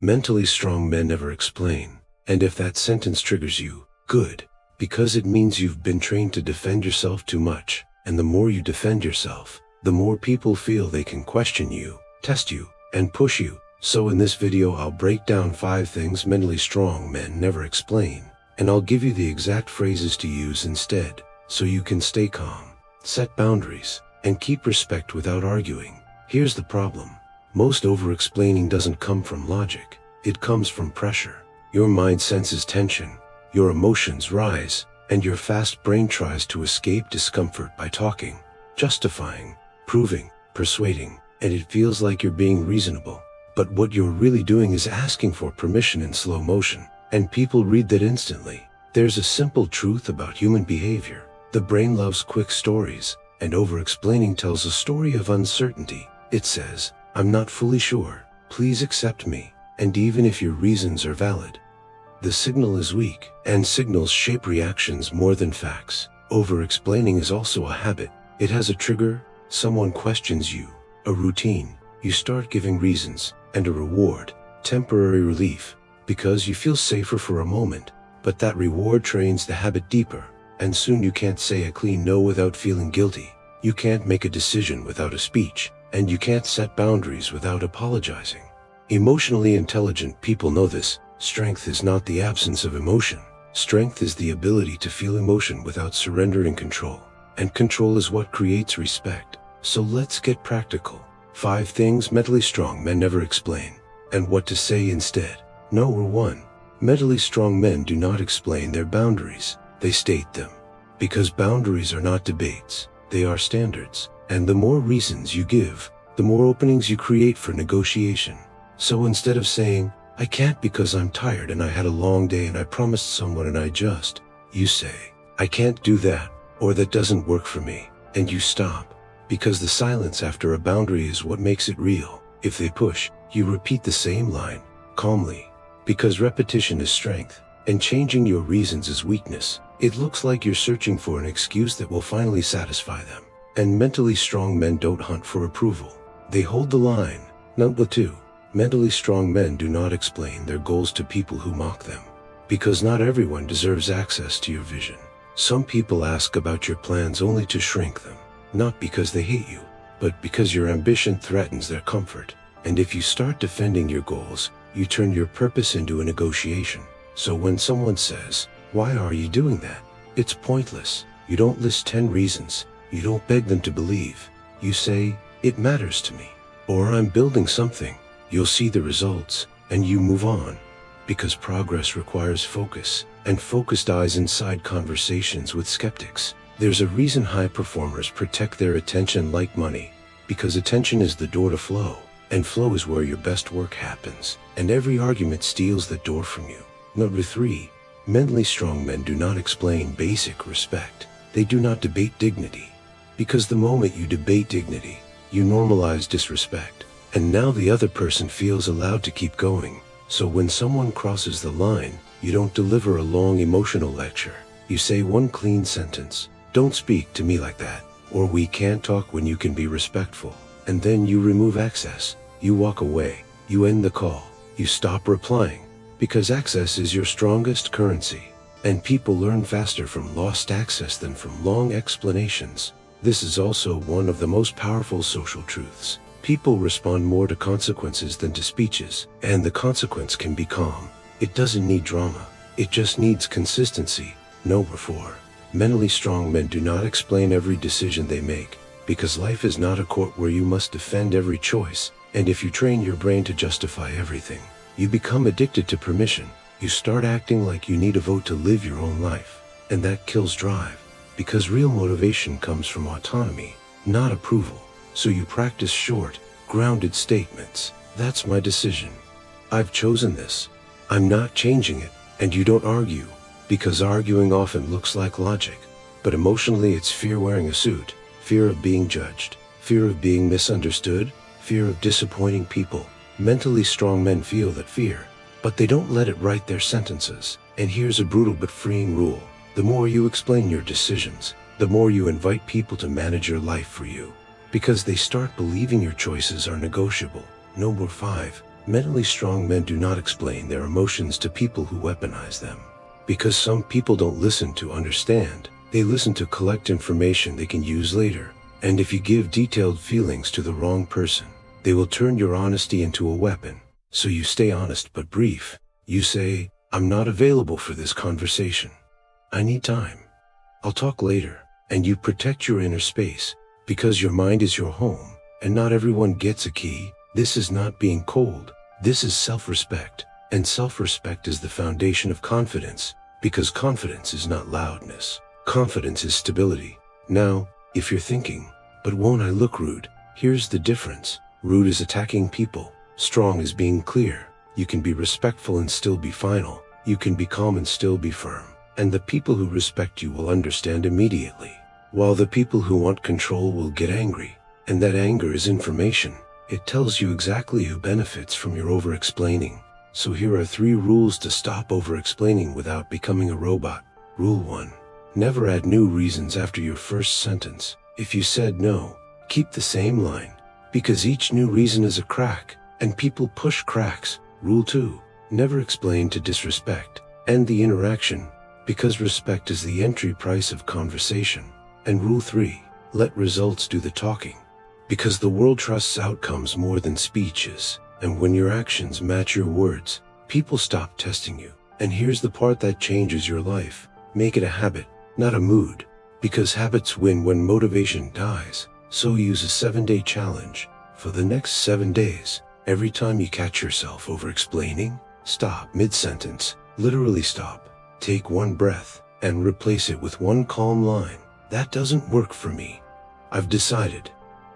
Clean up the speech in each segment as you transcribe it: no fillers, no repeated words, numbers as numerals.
Mentally strong men never explain. And if that sentence triggers you, good. Because it means you've been trained to defend yourself too much. And the more you defend yourself, the more people feel they can question you, test you, and push you. So in this video I'll break down 5 things mentally strong men never explain. And I'll give you the exact phrases to use instead, so you can stay calm, set boundaries, and keep respect without arguing. Here's the problem. Most over-explaining doesn't come from logic. It comes from pressure. Your mind senses tension, your emotions rise, and your fast brain tries to escape discomfort by talking, justifying, proving, persuading, and it feels like you're being reasonable. But what you're really doing is asking for permission in slow motion, and people read that instantly. There's a simple truth about human behavior. The brain loves quick stories, and over-explaining tells a story of uncertainty. It says, "I'm not fully sure, please accept me," and even if your reasons are valid, the signal is weak, and signals shape reactions more than facts. Over-explaining is also a habit. It has a trigger, someone questions you, a routine, you start giving reasons, and a reward, temporary relief, because you feel safer for a moment. But that reward trains the habit deeper, and soon you can't say a clean no without feeling guilty. You can't make a decision without a speech, and you can't set boundaries without apologizing. Emotionally intelligent people know this. Strength is not the absence of emotion. Strength is the ability to feel emotion without surrendering control. And control is what creates respect. So let's get practical. 5 things mentally strong men never explain, and what to say instead. Number 1. Mentally strong men do not explain their boundaries. They state them. Because boundaries are not debates, they are standards. And the more reasons you give, the more openings you create for negotiation. So instead of saying, "I can't because I'm tired and I had a long day and I promised someone and you say, "I can't do that," or "that doesn't work for me," and you stop. Because the silence after a boundary is what makes it real. If they push, you repeat the same line, calmly. Because repetition is strength, and changing your reasons is weakness. It looks like you're searching for an excuse that will finally satisfy them. And mentally strong men don't hunt for approval. They hold the line. Number 2. Mentally strong men do not explain their goals to people who mock them. Because not everyone deserves access to your vision. Some people ask about your plans only to shrink them. Not because they hate you, but because your ambition threatens their comfort. And if you start defending your goals, you turn your purpose into a negotiation. So when someone says, "Why are you doing that?" it's pointless. You don't list 10 reasons. You don't beg them to believe. You say, "It matters to me," or "I'm building something." You'll see the results, and you move on. Because progress requires focus, and focus dies inside conversations with skeptics. There's a reason high performers protect their attention like money. Because attention is the door to flow, and flow is where your best work happens, and every argument steals that door from you. Number 3. Mentally strong men do not explain basic respect. They do not debate dignity. Because the moment you debate dignity, you normalize disrespect. And now the other person feels allowed to keep going. So when someone crosses the line, you don't deliver a long emotional lecture. You say one clean sentence, "Don't speak to me like that," or "We can't talk when you can be respectful." And then you remove access. You walk away. You end the call. You stop replying. Because access is your strongest currency. And people learn faster from lost access than from long explanations. This is also one of the most powerful social truths. People respond more to consequences than to speeches, and the consequence can be calm. It doesn't need drama. It just needs consistency. Number 4. Mentally strong men do not explain every decision they make, because life is not a court where you must defend every choice. And if you train your brain to justify everything, you become addicted to permission. You start acting like you need a vote to live your own life, and that kills drive. Because real motivation comes from autonomy, not approval. So you practice short, grounded statements. "That's my decision. I've chosen this. I'm not changing it." And you don't argue, because arguing often looks like logic. But emotionally it's fear wearing a suit, fear of being judged, fear of being misunderstood, fear of disappointing people. Mentally strong men feel that fear, but they don't let it write their sentences. And here's a brutal but freeing rule. The more you explain your decisions, the more you invite people to manage your life for you. Because they start believing your choices are negotiable. Number 5. Mentally strong men do not explain their emotions to people who weaponize them. Because some people don't listen to understand, they listen to collect information they can use later. And if you give detailed feelings to the wrong person, they will turn your honesty into a weapon. So you stay honest but brief. You say, "I'm not available for this conversation. I need time. I'll talk later." And you protect your inner space, because your mind is your home, and not everyone gets a key. This is not being cold. This is self-respect. And self-respect is the foundation of confidence, because confidence is not loudness. Confidence is stability. Now, if you're thinking, "But won't I look rude?" Here's the difference. Rude is attacking people. Strong is being clear. You can be respectful and still be final. You can be calm and still be firm. And the people who respect you will understand immediately, while the people who want control will get angry. And that anger is information. It tells you exactly who benefits from your over-explaining. So here are 3 rules to stop over-explaining without becoming a robot. Rule 1. Never add new reasons after your first sentence. If you said no, keep the same line, because each new reason is a crack, and people push cracks. Rule 2. Never explain to disrespect. End the interaction, because respect is the entry price of conversation. And Rule 3. Let results do the talking, because the world trusts outcomes more than speeches. And when your actions match your words, people stop testing you. And here's the part that changes your life. Make it a habit, not a mood, because habits win when motivation dies. So use a 7-day challenge. For the next 7 days, every time you catch yourself over-explaining, stop mid-sentence, literally stop, take 1 breath, and replace it with 1 calm line. "That doesn't work for me. I've decided.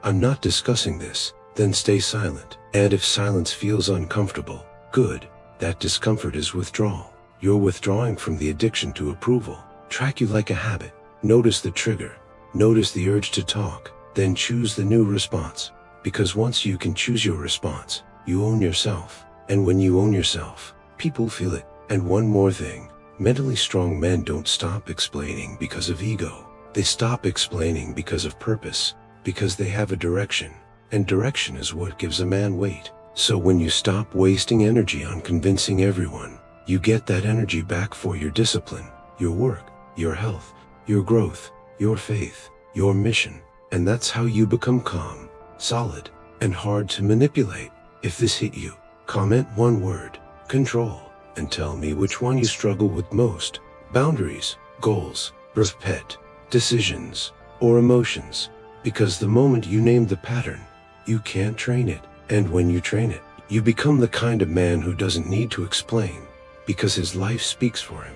I'm not discussing this." Then stay silent. And if silence feels uncomfortable, good. That discomfort is withdrawal. You're withdrawing from the addiction to approval. Track you like a habit. Notice the trigger. Notice the urge to talk. Then choose the new response. Because once you can choose your response, you own yourself. And when you own yourself, people feel it. And one more thing. Mentally strong men don't stop explaining because of ego. They stop explaining because of purpose. Because they have a direction. And direction is what gives a man weight. So when you stop wasting energy on convincing everyone, you get that energy back for your discipline, your work, your health, your growth, your faith, your mission. And that's how you become calm, solid, and hard to manipulate. If this hit you, comment 1 word, control, and tell me which one you struggle with most. Boundaries, goals, pet, decisions, or emotions. Because the moment you name the pattern, you can't train it. And when you train it, you become the kind of man who doesn't need to explain, because his life speaks for him.